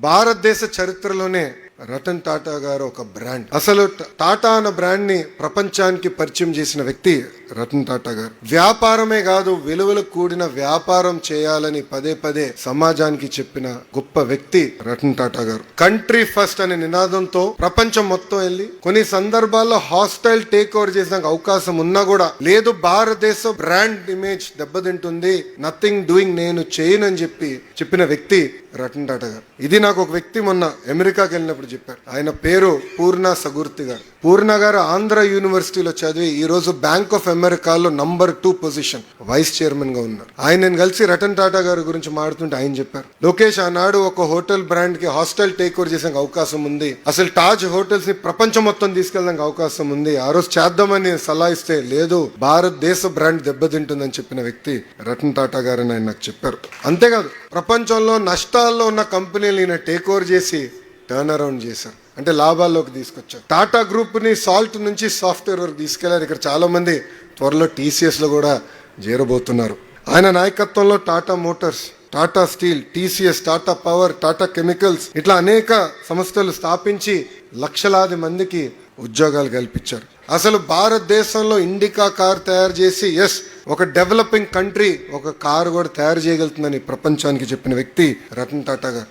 భారతదేశ చరిత్రలోనే రతన్ టాటా గారు ఒక బ్రాండ్. అసలు టాటా అన్న బ్రాండ్ ని ప్రపంచానికి పరిచయం చేసిన వ్యక్తి రతన్ టాటా గారు. వ్యాపారమే కాదు, విలువలకు కూడిన వ్యాపారం చేయాలని పదే పదే సమాజానికి చెప్పిన గొప్ప వ్యక్తి రతన్ టాటా గారు. కంట్రీ ఫస్ట్ అనే నినాదంతో ప్రపంచం మొత్తం వెళ్ళి కొన్ని సందర్భాల్లో హాస్టైల్ టేక్ ఓవర్ చేసిన అవకాశం ఉన్నా కూడా లేదు, భారతదేశ బ్రాండ్ ఇమేజ్ దెబ్బతింటుంది, నథింగ్ డూయింగ్, నేను చేయనని చెప్పిన వ్యక్తి రతన్ టాటా గారు. ఇది నాకు ఒక వ్యక్తి మొన్న అమెరికాకి వెళ్ళినప్పుడు చెప్పారు. ఆయన పేరు పూర్ణ సగుర్తి గారు. పూర్ణ గారు ఆంధ్ర యూనివర్సిటీలో చదివి ఈ రోజు బ్యాంక్ ఆఫ్ అమెరికాలో నంబర్ 2 పొజిషన్ వైస్ చైర్మన్ గా ఉన్నారు. ఆయన కలిసి రతన్ టాటా గారి గురించి మాట్లాడుతుంటే ఆయన చెప్పారు, లోకేష్ ఆనాడు ఒక హోటల్ బ్రాండ్ కి హాస్టల్ టేక్ ఓవర్ చేసే అవకాశం ఉంది, అసలు తాజ్ హోటల్స్ ని ప్రపంచం మొత్తం తీసుకెళ్ళడానికి అవకాశం ఉంది, ఆ రోజు చేద్దామని సలహా ఇస్తే లేదు, భారతదేశ బ్రాండ్ దెబ్బతింటుందని చెప్పిన వ్యక్తి రతన్ టాటా గారు అని ఆయన నాకు చెప్పారు. అంతేకాదు ప్రపంచంలో నష్టాల్లో ఉన్న కంపెనీలు ఈయన టేక్ ఓవర్ చేసి టర్న్ అరౌండ్ చేశారు, అంటే లాభాల్లోకి తీసుకొచ్చారు. టాటా గ్రూప్ ని సాల్ట్ నుంచి సాఫ్ట్వేర్ వరకు తీసుకెళ్లారు. ఇక్కడ చాలా మంది త్వరలో టీసీఎస్ లో కూడా చేరబోతున్నారు. ఆయన నాయకత్వంలో Tata Motors, Tata steel, TCS, Tata power, Tata chemicals ఇట్లా అనేక సంస్థలు స్థాపించి లక్షలాది మందికి ఉద్యోగాలు కల్పించారు. అసలు భారతదేశంలో ఇండికా కార్ తయారు చేసి ఒక డెవలపింగ్ కంట్రీ ఒక కారు కూడా తయారు చేయగలుగుతుందని ప్రపంచానికి చెప్పిన వ్యక్తి రతన్ టాటా గారు.